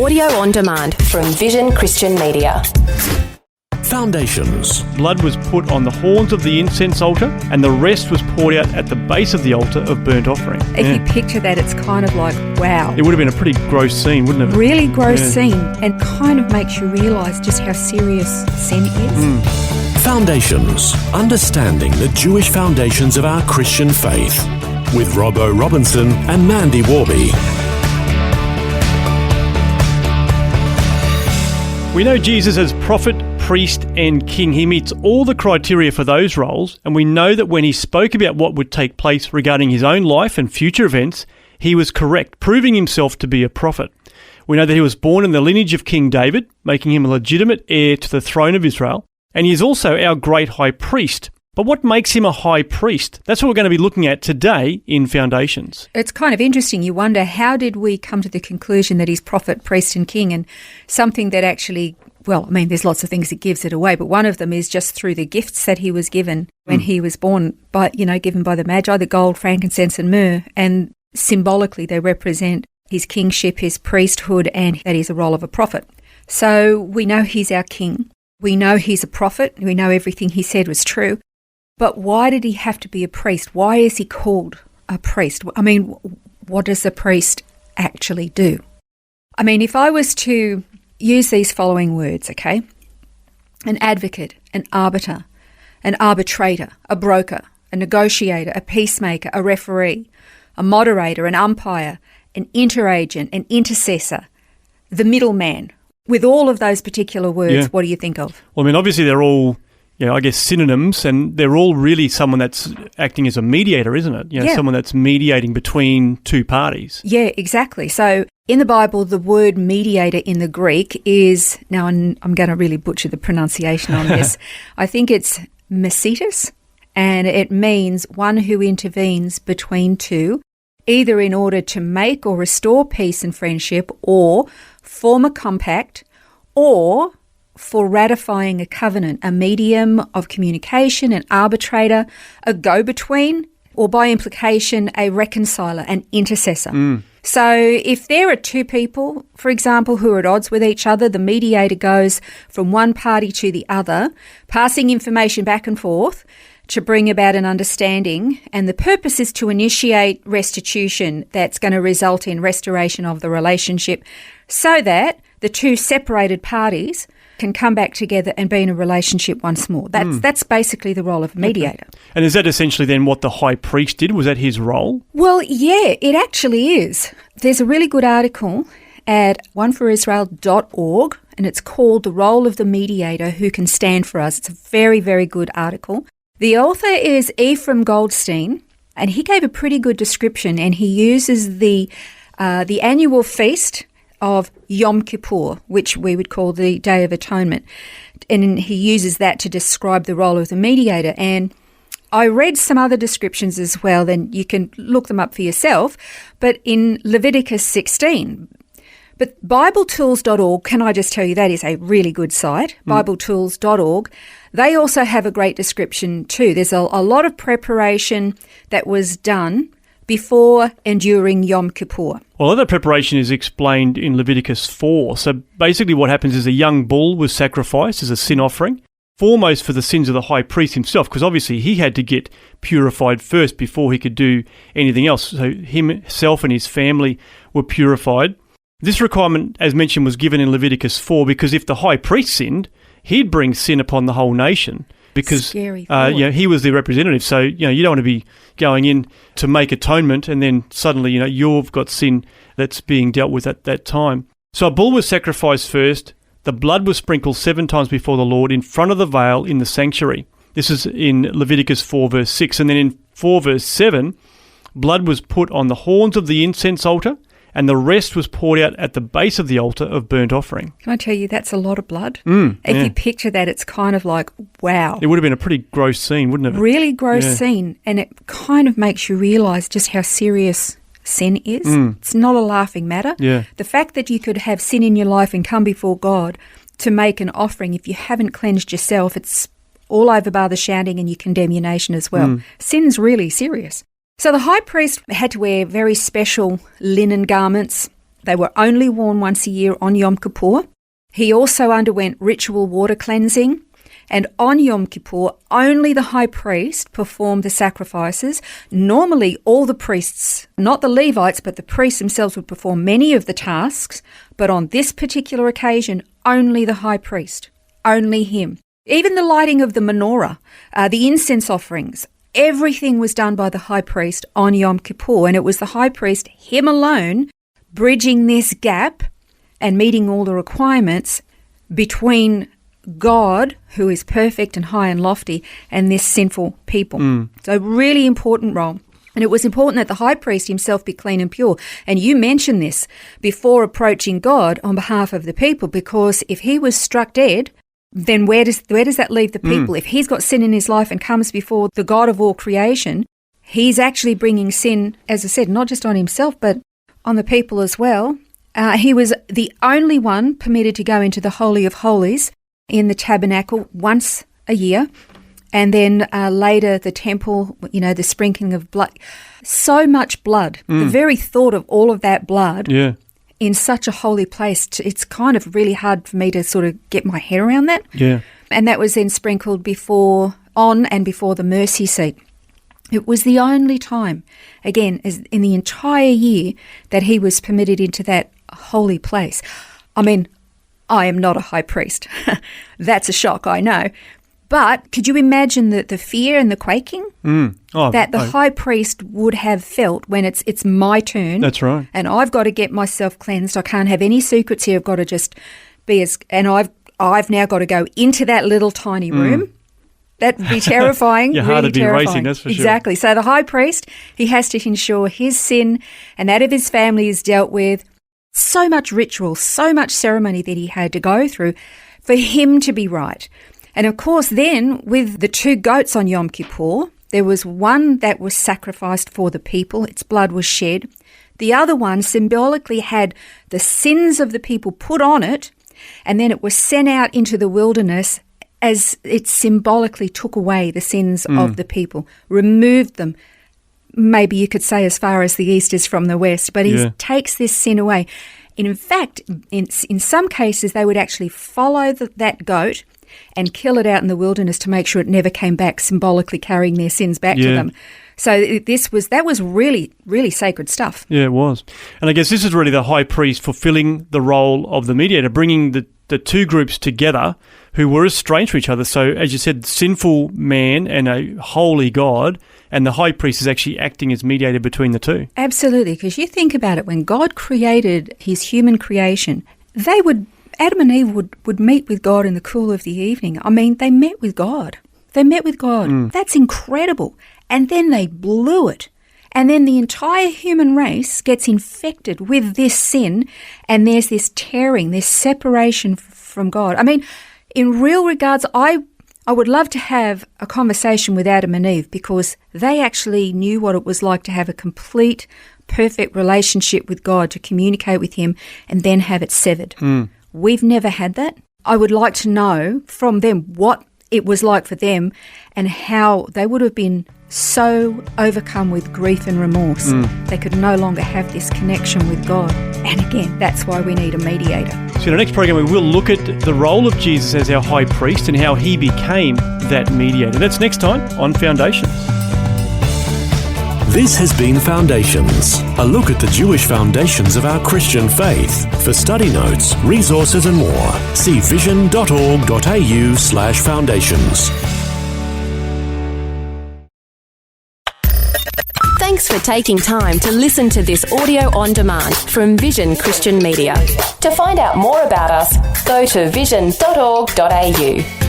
Audio on demand from Vision Christian Media. Foundations. Blood was put on the horns of the incense altar, and the rest was poured out at the base of the altar of burnt offering. If you picture that, it's kind of like, wow. It would have been a pretty gross scene, wouldn't it? Really gross scene, and kind of makes you realise just how serious sin is. Foundations. Understanding the Jewish foundations of our Christian faith. With Robbo Robinson and Mandy Warby. We know Jesus as prophet, priest and king. He meets all the criteria for those roles, and we know that when he spoke about what would take place regarding his own life and future events, he was correct, proving himself to be a prophet. We know that he was born in the lineage of King David, making him a legitimate heir to the throne of Israel, and he is also our great high priest. But what makes him a high priest? That's what we're going to be looking at today in Foundations. It's kind of interesting. You wonder, how did we come to the conclusion that he's prophet, priest and king? And something that actually, well, I mean, there's lots of things that gives it away, but one of them is just through the gifts that he was given when he was born, given by the Magi, the gold, frankincense and myrrh. And symbolically, they represent his kingship, his priesthood, and that he's a role of a prophet. So we know he's our king. We know he's a prophet. We know everything he said was true. But why did he have to be a priest? Why is he called a priest? I mean, what does a priest actually do? I mean, if I was to use these following words, okay? An advocate, an arbiter, an arbitrator, a broker, a negotiator, a peacemaker, a referee, a moderator, an umpire, an interagent, an intercessor, the middleman. With all of those particular words, What do you think of? Well, I mean, obviously they're all, I guess synonyms, and they're all really someone that's acting as a mediator, isn't it? Someone that's mediating between two parties. Yeah, exactly. So in the Bible, the word mediator in the Greek is, now I'm going to really butcher the pronunciation on this, I think it's mesetis, and it means one who intervenes between two, either in order to make or restore peace and friendship, or form a compact, or for ratifying a covenant, a medium of communication, an arbitrator, a go-between, or by implication, a reconciler, an intercessor. So if there are two people, for example, who are at odds with each other, the mediator goes from one party to the other, passing information back and forth to bring about an understanding, and the purpose is to initiate restitution that's going to result in restoration of the relationship so that the two separated parties can come back together and be in a relationship once more. That's basically the role of a mediator. Okay. And is that essentially then what the high priest did? Was that his role? Well, yeah, it actually is. There's a really good article at oneforisrael.org, and it's called The Role of the Mediator Who Can Stand for Us. It's a very, very good article. The author is Ephraim Goldstein, and he gave a pretty good description, and he uses the annual feast of Yom Kippur, which we would call the Day of Atonement. And he uses that to describe the role of the mediator. And I read some other descriptions as well, then you can look them up for yourself. But in Leviticus 16, but BibleTools.org, can I just tell you, that is a really good site, BibleTools.org. They also have a great description too. There's a lot of preparation that was done before and during Yom Kippur. Well, that preparation is explained in Leviticus 4. So basically what happens is a young bull was sacrificed as a sin offering, foremost for the sins of the high priest himself, because obviously he had to get purified first before he could do anything else. So himself and his family were purified. This requirement, as mentioned, was given in Leviticus 4 because if the high priest sinned, he'd bring sin upon the whole nation. Because he was the representative, so you don't want to be going in to make atonement and then suddenly you've got sin that's being dealt with at that time. So a bull was sacrificed first. The blood was sprinkled 7 times before the Lord in front of the veil in the sanctuary. This is in Leviticus 4 verse 6, and then in 4 verse 7, blood was put on the horns of the incense altar, and the rest was poured out at the base of the altar of burnt offering. Can I tell you, that's a lot of blood? If you picture that, it's kind of like, wow. It would have been a pretty gross scene, wouldn't it? Really gross scene, and it kind of makes you realise just how serious sin is. It's not a laughing matter. The fact that you could have sin in your life and come before God to make an offering, if you haven't cleansed yourself, it's all over bar the shouting and you condemn your nation as well. Sin's really serious. So the high priest had to wear very special linen garments. They were only worn once a year on Yom Kippur. He also underwent ritual water cleansing. And on Yom Kippur, only the high priest performed the sacrifices. Normally, all the priests, not the Levites, but the priests themselves would perform many of the tasks. But on this particular occasion, only the high priest, only him. Even the lighting of the menorah, the incense offerings, everything was done by the high priest on Yom Kippur. And it was the high priest, him alone, bridging this gap and meeting all the requirements between God, who is perfect and high and lofty, and this sinful people. So really important role. And it was important that the high priest himself be clean and pure. And you mentioned this before approaching God on behalf of the people, because if he was struck dead, then where does that leave the people? If he's got sin in his life and comes before the God of all creation, he's actually bringing sin, as I said, not just on himself, but on the people as well. He was the only one permitted to go into the Holy of Holies in the tabernacle once a year, and then later the temple, the sprinkling of blood. So much blood. The very thought of all of that blood in such a holy place, it's kind of really hard for me to sort of get my head around that. Yeah. And that was then sprinkled on and before the mercy seat. It was the only time, again, in the entire year that he was permitted into that holy place. I mean, I am not a high priest. That's a shock, I know. But could you imagine the fear and the quaking that the high priest would have felt when it's my turn? That's right. And I've got to get myself cleansed. I can't have any secrets here. I've got to just be and I've now got to go into that little tiny room. That would be terrifying. Your heart would be racing, that's for sure. Exactly. So the high priest, he has to ensure his sin and that of his family is dealt with. So much ritual, so much ceremony that he had to go through for him to be right. And of course, then with the 2 goats on Yom Kippur, there was one that was sacrificed for the people. Its blood was shed. The other one symbolically had the sins of the people put on it, and then it was sent out into the wilderness as it symbolically took away the sins of the people, removed them. Maybe you could say as far as the east is from the west, but he takes this sin away. And in fact, in some cases, they would actually follow that goat and kill it out in the wilderness to make sure it never came back, symbolically carrying their sins back to them. So that was really, really sacred stuff. Yeah, it was. And I guess this is really the high priest fulfilling the role of the mediator, bringing the 2 groups together who were estranged from each other. So, as you said, sinful man and a holy God, and the high priest is actually acting as mediator between the 2. Absolutely, because you think about it, when God created his human creation, Adam and Eve would meet with God in the cool of the evening. I mean, they met with God. That's incredible. And then they blew it. And then the entire human race gets infected with this sin, and there's this tearing, this separation from God. I mean, in real regards, I would love to have a conversation with Adam and Eve, because they actually knew what it was like to have a complete, perfect relationship with God, to communicate with him and then have it severed. We've never had that. I would like to know from them what it was like for them and how they would have been so overcome with grief and remorse. They could no longer have this connection with God. And again, that's why we need a mediator. So in our next program, we will look at the role of Jesus as our high priest and how he became that mediator. That's next time on Foundations. This has been Foundations, a look at the Jewish foundations of our Christian faith. For study notes, resources and more, see vision.org.au/foundations. Thanks for taking time to listen to this audio on demand from Vision Christian Media. To find out more about us, go to vision.org.au.